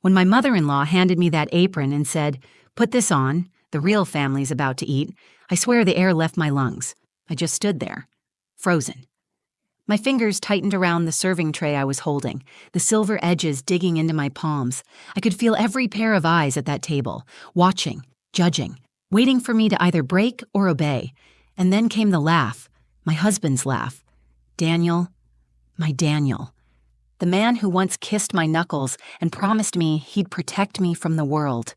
When my mother-in-law handed me that apron and said, "Put this on, the real family's about to eat," I swear the air left my lungs. I just stood there, frozen. My fingers tightened around the serving tray I was holding, the silver edges digging into my palms. I could feel every pair of eyes at that table, watching, judging, waiting for me to either break or obey. And then came the laugh, my husband's laugh. Daniel, my Daniel. The man who once kissed my knuckles and promised me he'd protect me from the world.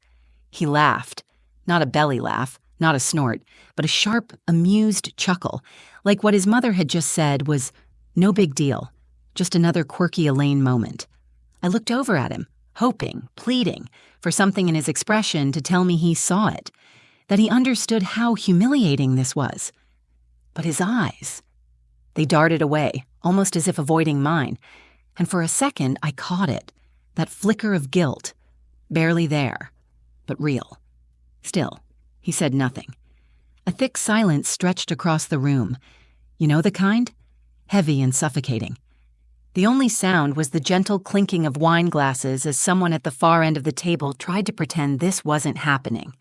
He laughed. Not a belly laugh, not a snort, but a sharp, amused chuckle, like what his mother had just said was no big deal, just another quirky Elaine moment. I looked over at him, hoping, pleading, for something in his expression to tell me he saw it, that he understood how humiliating this was. But his eyes, they darted away, almost as if avoiding mine, and for a second I caught it, that flicker of guilt, barely there, but real. Still, he said nothing. A thick silence stretched across the room. You know the kind? Heavy and suffocating. The only sound was the gentle clinking of wine glasses as someone at the far end of the table tried to pretend this wasn't happening.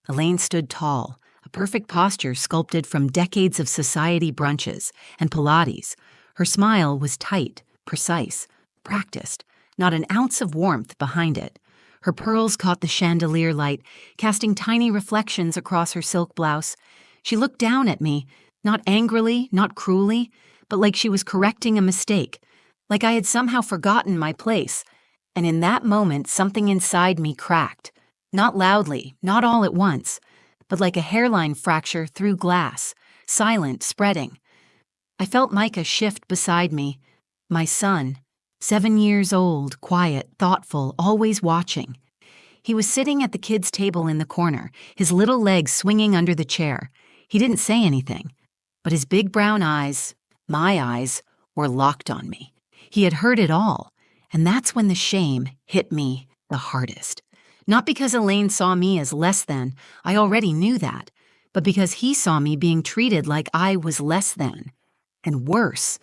Elaine stood tall, a perfect posture sculpted from decades of society brunches and Pilates. Her smile was tight, precise, practiced, not an ounce of warmth behind it. Her pearls caught the chandelier light, casting tiny reflections across her silk blouse. She looked down at me, not angrily, not cruelly, but like she was correcting a mistake, like I had somehow forgotten my place. And in that moment, something inside me cracked. Not loudly, not all at once, but like a hairline fracture through glass, silent, spreading. I felt Micah shift beside me, my son, 7 years old, quiet, thoughtful, always watching. He was sitting at the kids' table in the corner, his little legs swinging under the chair. He didn't say anything, but his big brown eyes, my eyes, were locked on me. He had heard it all, and that's when the shame hit me the hardest. Not because Elaine saw me as less than, I already knew that, but because he saw me being treated like I was less than. And worse,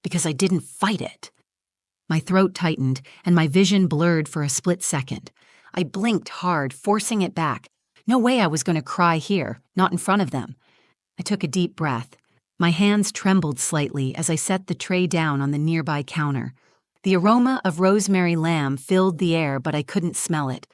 because I didn't fight it. My throat tightened, and my vision blurred for a split second. I blinked hard, forcing it back. No way I was going to cry here, not in front of them. I took a deep breath. My hands trembled slightly as I set the tray down on the nearby counter. The aroma of rosemary lamb filled the air, but I couldn't smell it.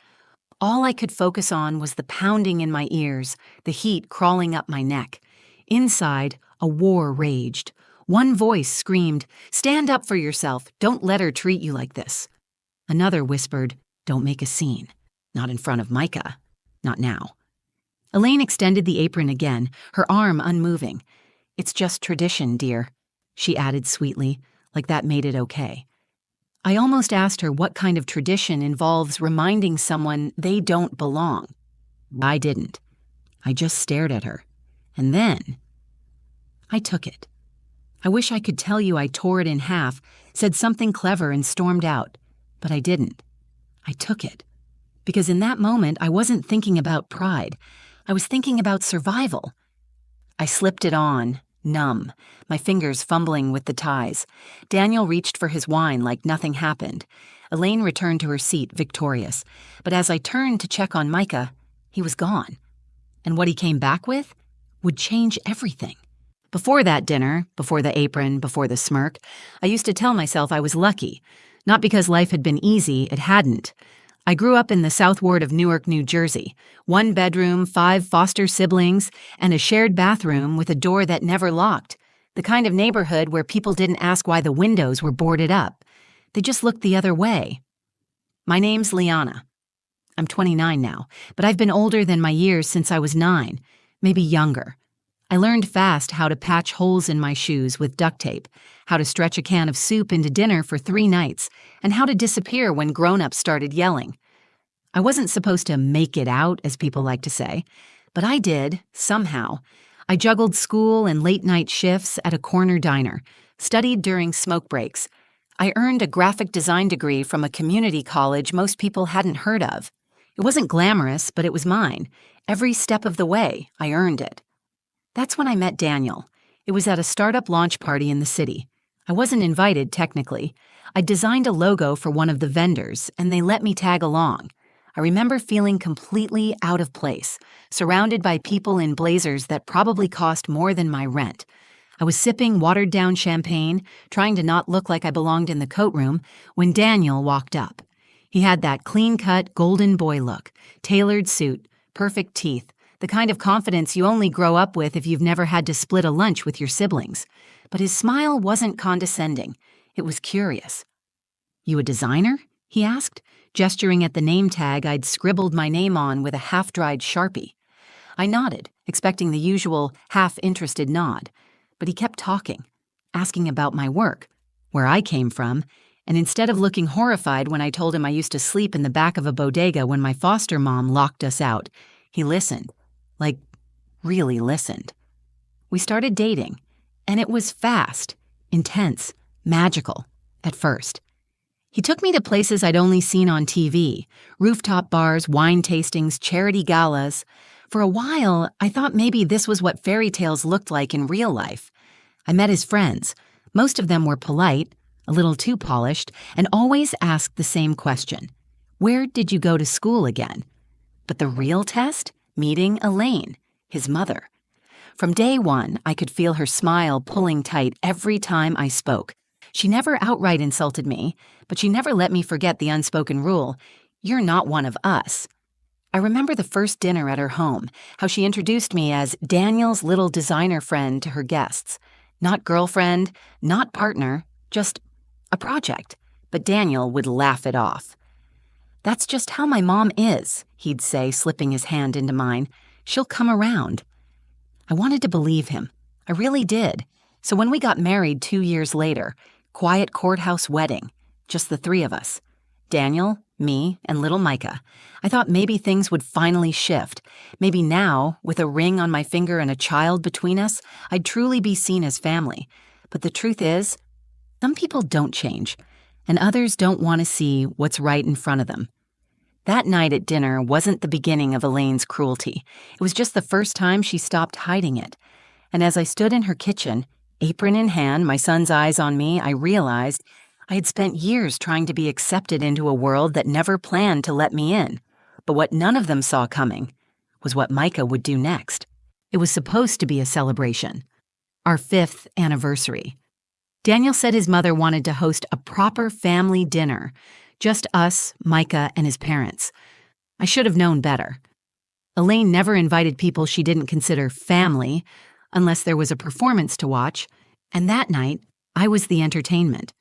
All I could focus on was the pounding in my ears, the heat crawling up my neck. Inside, a war raged. One voice screamed, "Stand up for yourself. Don't let her treat you like this." Another whispered, "Don't make a scene. Not in front of Micah. Not now." Elaine extended the apron again, her arm unmoving. "It's just tradition, dear," she added sweetly, like that made it okay. I almost asked her what kind of tradition involves reminding someone they don't belong. I didn't. I just stared at her. And then I took it. I wish I could tell you I tore it in half, said something clever and stormed out, but I didn't. I took it. Because in that moment, I wasn't thinking about pride. I was thinking about survival. I slipped it on, numb, my fingers fumbling with the ties. Daniel reached for his wine like nothing happened. Elaine returned to her seat, victorious. But as I turned to check on Micah, he was gone. And what he came back with would change everything. Before that dinner, before the apron, before the smirk, I used to tell myself I was lucky. Not because life had been easy, it hadn't. I grew up in the South Ward of Newark, New Jersey. 1 bedroom, 5 foster siblings, and a shared bathroom with a door that never locked. The kind of neighborhood where people didn't ask why the windows were boarded up. They just looked the other way. My name's Liana. I'm 29 now, but I've been older than my years since I was 9, maybe younger. I learned fast how to patch holes in my shoes with duct tape, how to stretch a can of soup into dinner for 3 nights, and how to disappear when grown-ups started yelling. I wasn't supposed to make it out, as people like to say, but I did, somehow. I juggled school and late-night shifts at a corner diner, studied during smoke breaks. I earned a graphic design degree from a community college most people hadn't heard of. It wasn't glamorous, but it was mine. Every step of the way, I earned it. That's when I met Daniel. It was at a startup launch party in the city. I wasn't invited, technically. I designed a logo for one of the vendors, and they let me tag along. I remember feeling completely out of place, surrounded by people in blazers that probably cost more than my rent. I was sipping watered-down champagne, trying to not look like I belonged in the coat room, when Daniel walked up. He had that clean-cut, golden boy look, tailored suit, perfect teeth, the kind of confidence you only grow up with if you've never had to split a lunch with your siblings. But his smile wasn't condescending. It was curious. "You a designer?" he asked, gesturing at the name tag I'd scribbled my name on with a half-dried Sharpie. I nodded, expecting the usual half-interested nod, but he kept talking, asking about my work, where I came from, and instead of looking horrified when I told him I used to sleep in the back of a bodega when my foster mom locked us out, he listened. Like, really listened. We started dating, and it was fast, intense, magical, at first. He took me to places I'd only seen on TV, rooftop bars, wine tastings, charity galas. For a while, I thought maybe this was what fairy tales looked like in real life. I met his friends. Most of them were polite, a little too polished, and always asked the same question. Where did you go to school again? But the real test? Meeting Elaine, his mother. From day one, I could feel her smile pulling tight every time I spoke. She never outright insulted me, but she never let me forget the unspoken rule, "You're not one of us." I remember the first dinner at her home, how she introduced me as Daniel's little designer friend to her guests. Not girlfriend, not partner, just a project. But Daniel would laugh it off. "That's just how my mom is," he'd say, slipping his hand into mine. "She'll come around." I wanted to believe him. I really did. So when we got married 2 years later, quiet courthouse wedding, just the three of us, Daniel, me, and little Micah, I thought maybe things would finally shift. Maybe now, with a ring on my finger and a child between us, I'd truly be seen as family. But the truth is, some people don't change, and others don't want to see what's right in front of them. That night at dinner wasn't the beginning of Elaine's cruelty. It was just the first time she stopped hiding it. And as I stood in her kitchen, apron in hand, my son's eyes on me, I realized I had spent years trying to be accepted into a world that never planned to let me in. But what none of them saw coming was what Micah would do next. It was supposed to be a celebration. Our 5th anniversary. Daniel said his mother wanted to host a proper family dinner. Just us, Micah, and his parents. I should have known better. Elaine never invited people she didn't consider family, unless there was a performance to watch, and that night, I was the entertainment.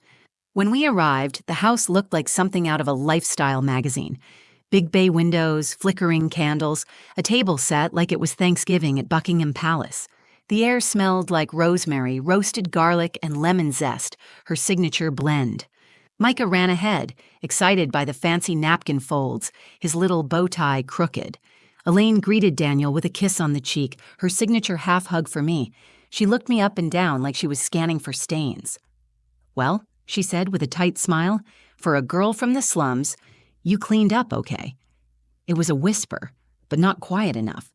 When we arrived, the house looked like something out of a lifestyle magazine. Big bay windows, flickering candles, a table set like it was Thanksgiving at Buckingham Palace. The air smelled like rosemary, roasted garlic, and lemon zest, her signature blend. Micah ran ahead, excited by the fancy napkin folds, his little bow tie crooked. Elaine greeted Daniel with a kiss on the cheek, her signature half-hug for me. She looked me up and down like she was scanning for stains. "Well," she said with a tight smile, "for a girl from the slums, you cleaned up okay." It was a whisper, but not quiet enough.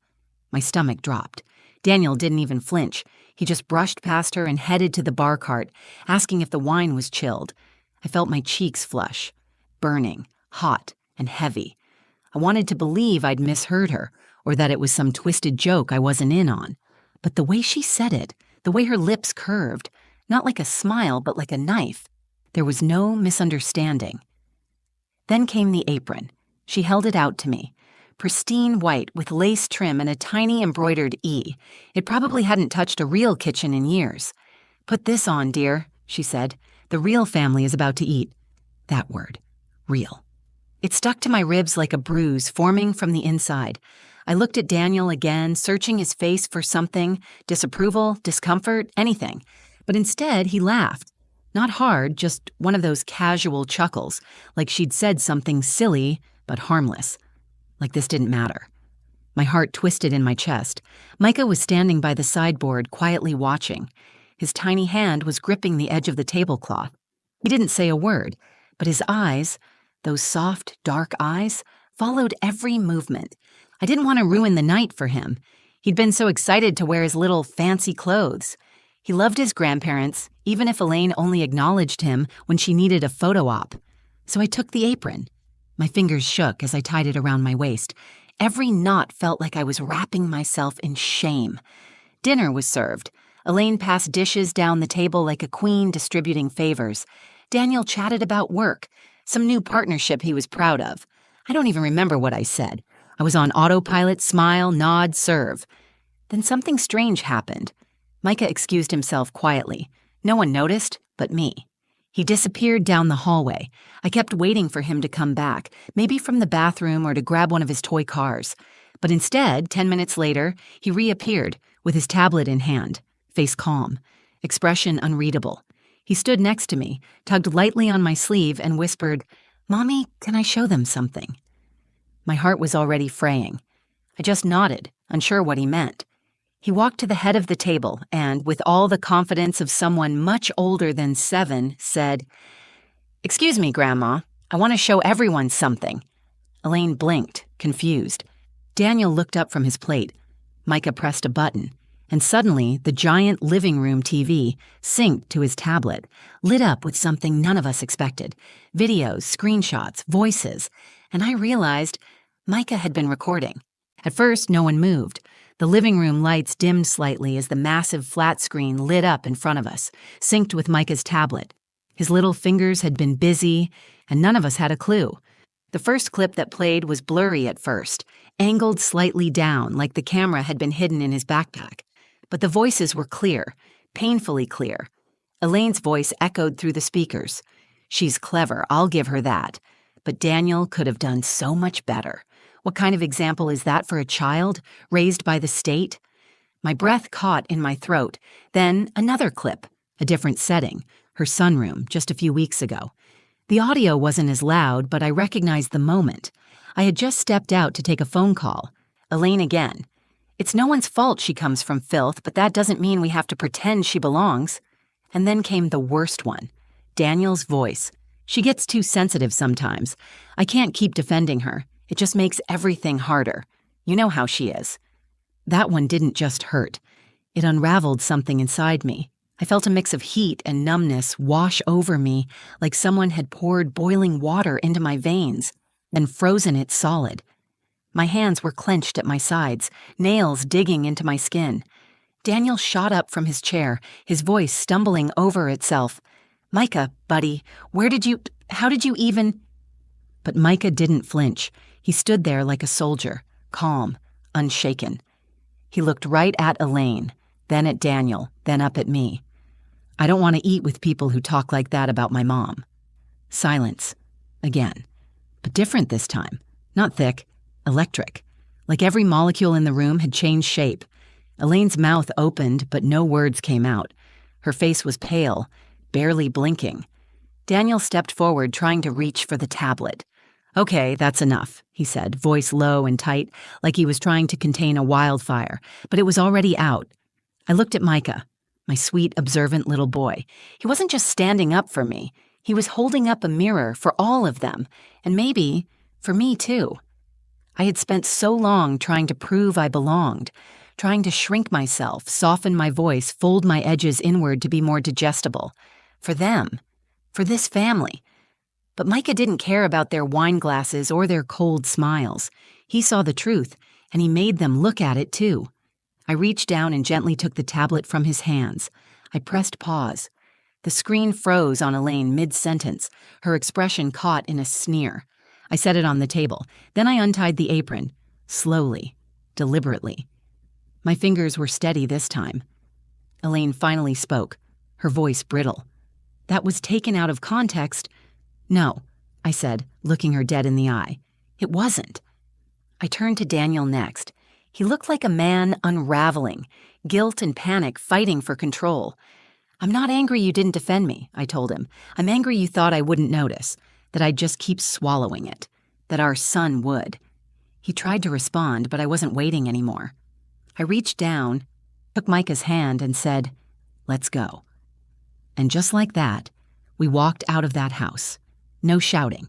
My stomach dropped. Daniel didn't even flinch. He just brushed past her and headed to the bar cart, asking if the wine was chilled. I felt my cheeks flush, burning, hot, and heavy. I wanted to believe I'd misheard her, or that it was some twisted joke I wasn't in on. But the way she said it, the way her lips curved, not like a smile but like a knife, there was no misunderstanding. Then came the apron. She held it out to me. Pristine white with lace trim and a tiny embroidered E. It probably hadn't touched a real kitchen in years. "Put this on, dear," she said. "The real family is about to eat." That word. Real. It stuck to my ribs like a bruise forming from the inside. I looked at Daniel again, searching his face for something, disapproval, discomfort, anything. But instead, he laughed. Not hard, just one of those casual chuckles, like she'd said something silly but harmless. Like this didn't matter. My heart twisted in my chest. Micah was standing by the sideboard, quietly watching. His tiny hand was gripping the edge of the tablecloth. He didn't say a word, but his eyes, those soft, dark eyes, followed every movement. I didn't want to ruin the night for him. He'd been so excited to wear his little fancy clothes. He loved his grandparents, even if Elaine only acknowledged him when she needed a photo op. So I took the apron. My fingers shook as I tied it around my waist. Every knot felt like I was wrapping myself in shame. Dinner was served. Elaine passed dishes down the table like a queen distributing favors. Daniel chatted about work, some new partnership he was proud of. I don't even remember what I said. I was on autopilot, smile, nod, serve. Then something strange happened. Micah excused himself quietly. No one noticed but me. He disappeared down the hallway. I kept waiting for him to come back, maybe from the bathroom or to grab one of his toy cars. But instead, 10 minutes later, he reappeared with his tablet in hand, face calm, expression unreadable. He stood next to me, tugged lightly on my sleeve, and whispered, "Mommy, can I show them something?" My heart was already fraying. I just nodded, unsure what he meant. He walked to the head of the table and, with all the confidence of someone much older than 7, said, "Excuse me, Grandma. I want to show everyone something." Elaine blinked, confused. Daniel looked up from his plate. Micah pressed a button, and suddenly the giant living room TV synced to his tablet, lit up with something none of us expected. Videos, screenshots, voices. And I realized Micah had been recording. At first, no one moved. The living room lights dimmed slightly as the massive flat screen lit up in front of us, synced with Micah's tablet. His little fingers had been busy, and none of us had a clue. The first clip that played was blurry at first, angled slightly down like the camera had been hidden in his backpack. But the voices were clear, painfully clear. Elaine's voice echoed through the speakers. She's clever, I'll give her that. But Daniel could have done so much better. What kind of example is that for a child, raised by the state? My breath caught in my throat. Then another clip, a different setting, her sunroom, just a few weeks ago. The audio wasn't as loud, but I recognized the moment. I had just stepped out to take a phone call. Elaine again. It's no one's fault she comes from filth, but that doesn't mean we have to pretend she belongs. And then came the worst one. Daniel's voice. She gets too sensitive sometimes. I can't keep defending her. It just makes everything harder. You know how she is. That one didn't just hurt. It unraveled something inside me. I felt a mix of heat and numbness wash over me like someone had poured boiling water into my veins, then frozen it solid. My hands were clenched at my sides, nails digging into my skin. Daniel shot up from his chair, his voice stumbling over itself. "Micah, buddy, how did you even—" But Micah didn't flinch. He stood there like a soldier, calm, unshaken. He looked right at Elaine, then at Daniel, then up at me. "I don't want to eat with people who talk like that about my mom." Silence. Again. But different this time. Not thick. Electric. Like every molecule in the room had changed shape. Elaine's mouth opened, but no words came out. Her face was pale, barely blinking. Daniel stepped forward, trying to reach for the tablet. "Okay, that's enough," he said, voice low and tight, like he was trying to contain a wildfire, but it was already out. I looked at Micah, my sweet, observant little boy. He wasn't just standing up for me. He was holding up a mirror for all of them, and maybe for me too. I had spent so long trying to prove I belonged, trying to shrink myself, soften my voice, fold my edges inward to be more digestible. For them. For this family. But Micah didn't care about their wine glasses or their cold smiles. He saw the truth, and he made them look at it too. I reached down and gently took the tablet from his hands. I pressed pause. The screen froze on Elaine mid-sentence, her expression caught in a sneer. I set it on the table. Then I untied the apron, slowly, deliberately. My fingers were steady this time. Elaine finally spoke, her voice brittle. "That was taken out of context." "No," I said, looking her dead in the eye. "It wasn't." I turned to Daniel next. He looked like a man unraveling, guilt and panic fighting for control. "I'm not angry you didn't defend me," I told him. "I'm angry you thought I wouldn't notice, that I'd just keep swallowing it, that our son would." He tried to respond, but I wasn't waiting anymore. I reached down, took Micah's hand, and said, "Let's go." And just like that, we walked out of that house. No shouting,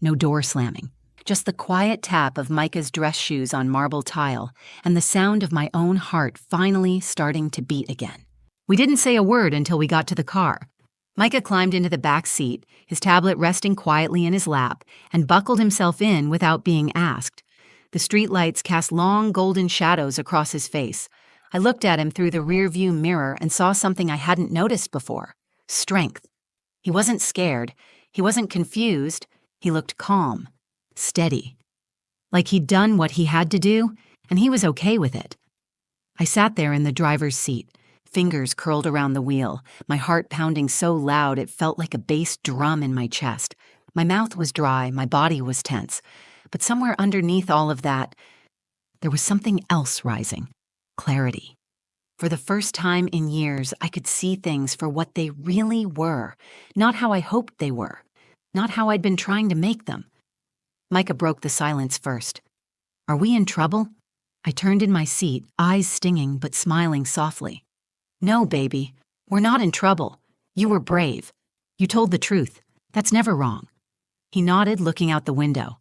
no door slamming, just the quiet tap of Micah's dress shoes on marble tile and the sound of my own heart finally starting to beat again. We didn't say a word until we got to the car. Micah climbed into the back seat, his tablet resting quietly in his lap, and buckled himself in without being asked. The streetlights cast long golden shadows across his face. I looked at him through the rearview mirror and saw something I hadn't noticed before: strength. He wasn't scared. He wasn't confused. He looked calm, steady. Like he'd done what he had to do, and he was okay with it. I sat there in the driver's seat, fingers curled around the wheel, my heart pounding so loud it felt like a bass drum in my chest. My mouth was dry, my body was tense. But somewhere underneath all of that, there was something else rising: clarity. For the first time in years, I could see things for what they really were, not how I hoped they were, not how I'd been trying to make them. Micah broke the silence first. "Are we in trouble?" I turned in my seat, eyes stinging but smiling softly. "No, baby, we're not in trouble. You were brave. You told the truth. That's never wrong." He nodded, looking out the window.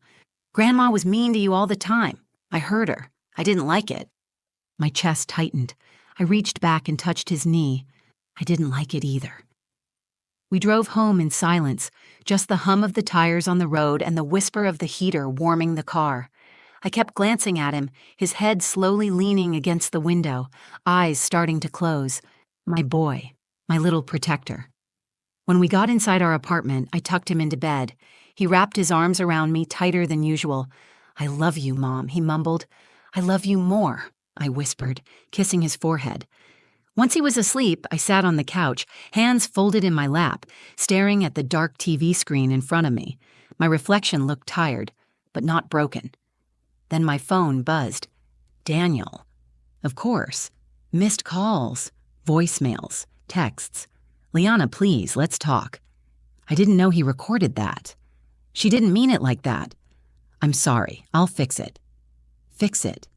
"Grandma was mean to you all the time. I heard her. I didn't like it." My chest tightened. I reached back and touched his knee. I didn't like it either. We drove home in silence, just the hum of the tires on the road and the whisper of the heater warming the car. I kept glancing at him, his head slowly leaning against the window, eyes starting to close. My boy, my little protector. When we got inside our apartment, I tucked him into bed. He wrapped his arms around me tighter than usual. "I love you, Mom," he mumbled. "I love you more," I whispered, kissing his forehead. Once he was asleep, I sat on the couch, hands folded in my lap, staring at the dark TV screen in front of me. My reflection looked tired, but not broken. Then my phone buzzed. Daniel. Of course. Missed calls, voicemails, texts. "Liana, please, let's talk." I didn't know he recorded that. "She didn't mean it like that." "I'm sorry, I'll fix it." Fix it?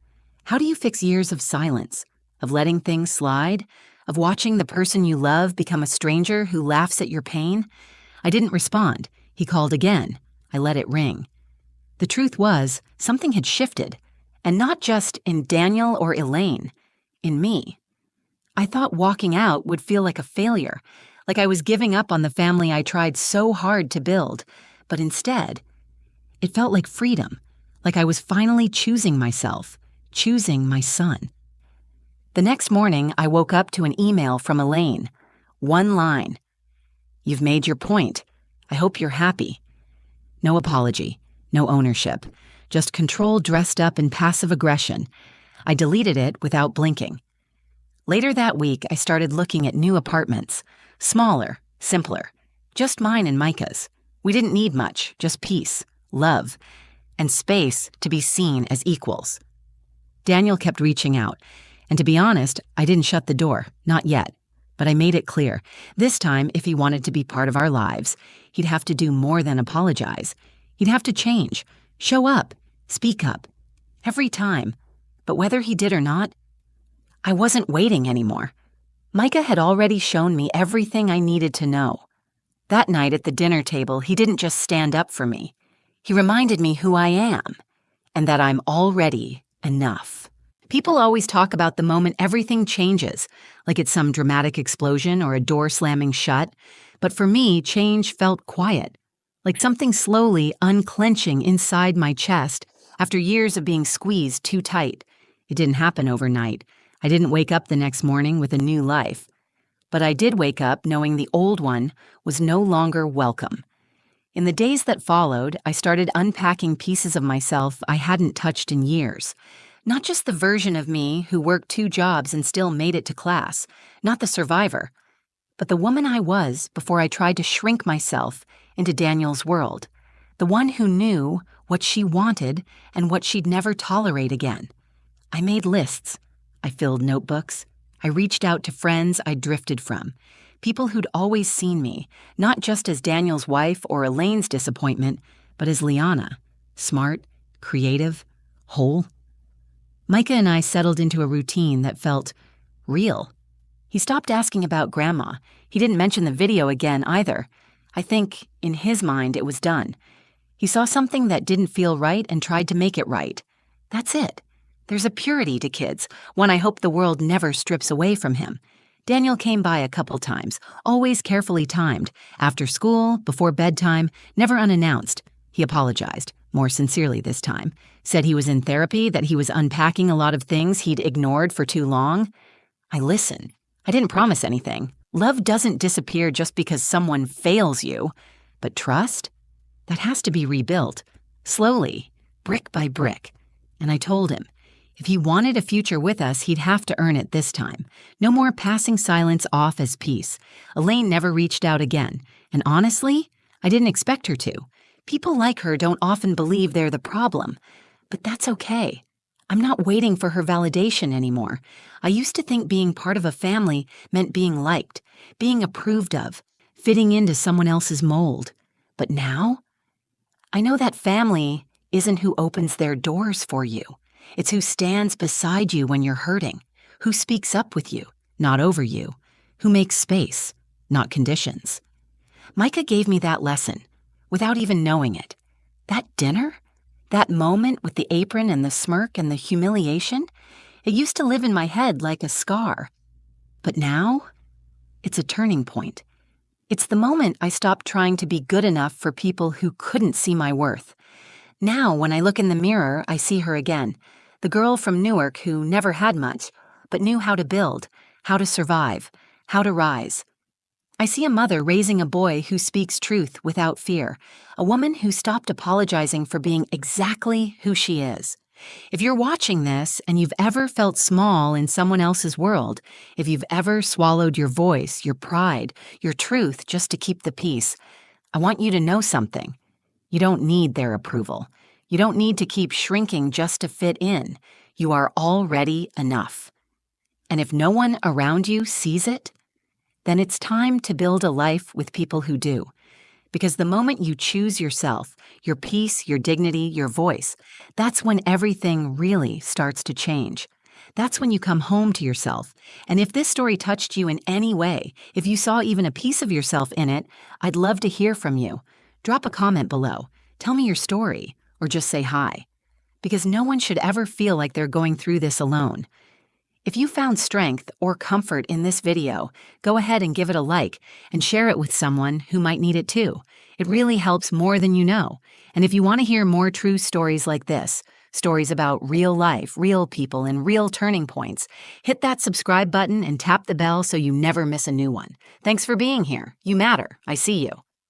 How do you fix years of silence? Of letting things slide? Of watching the person you love become a stranger who laughs at your pain? I didn't respond. He called again. I let it ring. The truth was, something had shifted. And not just in Daniel or Elaine. In me. I thought walking out would feel like a failure, like I was giving up on the family I tried so hard to build. But instead, it felt like freedom, like I was finally choosing myself, choosing my son. The next morning, I woke up to an email from Elaine. One line. "You've made your point. I hope you're happy." No apology, no ownership, just control dressed up in passive aggression. I deleted it without blinking. Later that week, I started looking at new apartments. Smaller, simpler. Just mine and Micah's. We didn't need much, just peace, love, and space to be seen as equals. Daniel kept reaching out, and to be honest, I didn't shut the door, not yet. But I made it clear, this time if he wanted to be part of our lives, he'd have to do more than apologize. He'd have to change, show up, speak up. Every time. But whether he did or not, I wasn't waiting anymore. Micah had already shown me everything I needed to know. That night at the dinner table, he didn't just stand up for me. He reminded me who I am, and that I'm already enough. People always talk about the moment everything changes, like it's some dramatic explosion or a door slamming shut. But for me, change felt quiet, like something slowly unclenching inside my chest after years of being squeezed too tight. It didn't happen overnight. I didn't wake up the next morning with a new life. But I did wake up knowing the old one was no longer welcome. In the days that followed, I started unpacking pieces of myself I hadn't touched in years. Not just the version of me who worked 2 jobs and still made it to class, not the survivor, but the woman I was before I tried to shrink myself into Daniel's world, the one who knew what she wanted and what she'd never tolerate again. I made lists. I filled notebooks. I reached out to friends I'd drifted from, people who'd always seen me, not just as Daniel's wife or Elaine's disappointment, but as Liana, smart, creative, whole. Micah and I settled into a routine that felt real. He stopped asking about Grandma. He didn't mention the video again either. I think, in his mind, it was done. He saw something that didn't feel right and tried to make it right. That's it. There's a purity to kids, one I hope the world never strips away from him. Daniel came by a couple times, always carefully timed, after school, before bedtime, never unannounced. He apologized, more sincerely this time, said he was in therapy, that he was unpacking a lot of things he'd ignored for too long. I listened. I didn't promise anything. Love doesn't disappear just because someone fails you. But trust? That has to be rebuilt, slowly, brick by brick. And I told him, if he wanted a future with us, he'd have to earn it this time. No more passing silence off as peace. Elaine never reached out again. And honestly, I didn't expect her to. People like her don't often believe they're the problem. But that's okay. I'm not waiting for her validation anymore. I used to think being part of a family meant being liked, being approved of, fitting into someone else's mold. But now, I know that family isn't who opens their doors for you. It's who stands beside you when you're hurting, who speaks up with you, not over you, who makes space, not conditions. Micah gave me that lesson, without even knowing it. That dinner? That moment with the apron and the smirk and the humiliation? It used to live in my head like a scar. But now, it's a turning point. It's the moment I stopped trying to be good enough for people who couldn't see my worth. Now, when I look in the mirror, I see her again. The girl from Newark who never had much, but knew how to build, how to survive, how to rise. I see a mother raising a boy who speaks truth without fear, a woman who stopped apologizing for being exactly who she is. If you're watching this and you've ever felt small in someone else's world, if you've ever swallowed your voice, your pride, your truth just to keep the peace, I want you to know something. You don't need their approval. You don't need to keep shrinking just to fit in. You are already enough. And if no one around you sees it, then it's time to build a life with people who do. Because the moment you choose yourself, your peace, your dignity, your voice, that's when everything really starts to change. That's when you come home to yourself. And if this story touched you in any way, if you saw even a piece of yourself in it, I'd love to hear from you. Drop a comment below. Tell me your story, or just say hi. Because no one should ever feel like they're going through this alone. If you found strength or comfort in this video, go ahead and give it a like and share it with someone who might need it too. It really helps more than you know. And if you want to hear more true stories like this, stories about real life, real people, and real turning points, hit that subscribe button and tap the bell so you never miss a new one. Thanks for being here. You matter. I see you.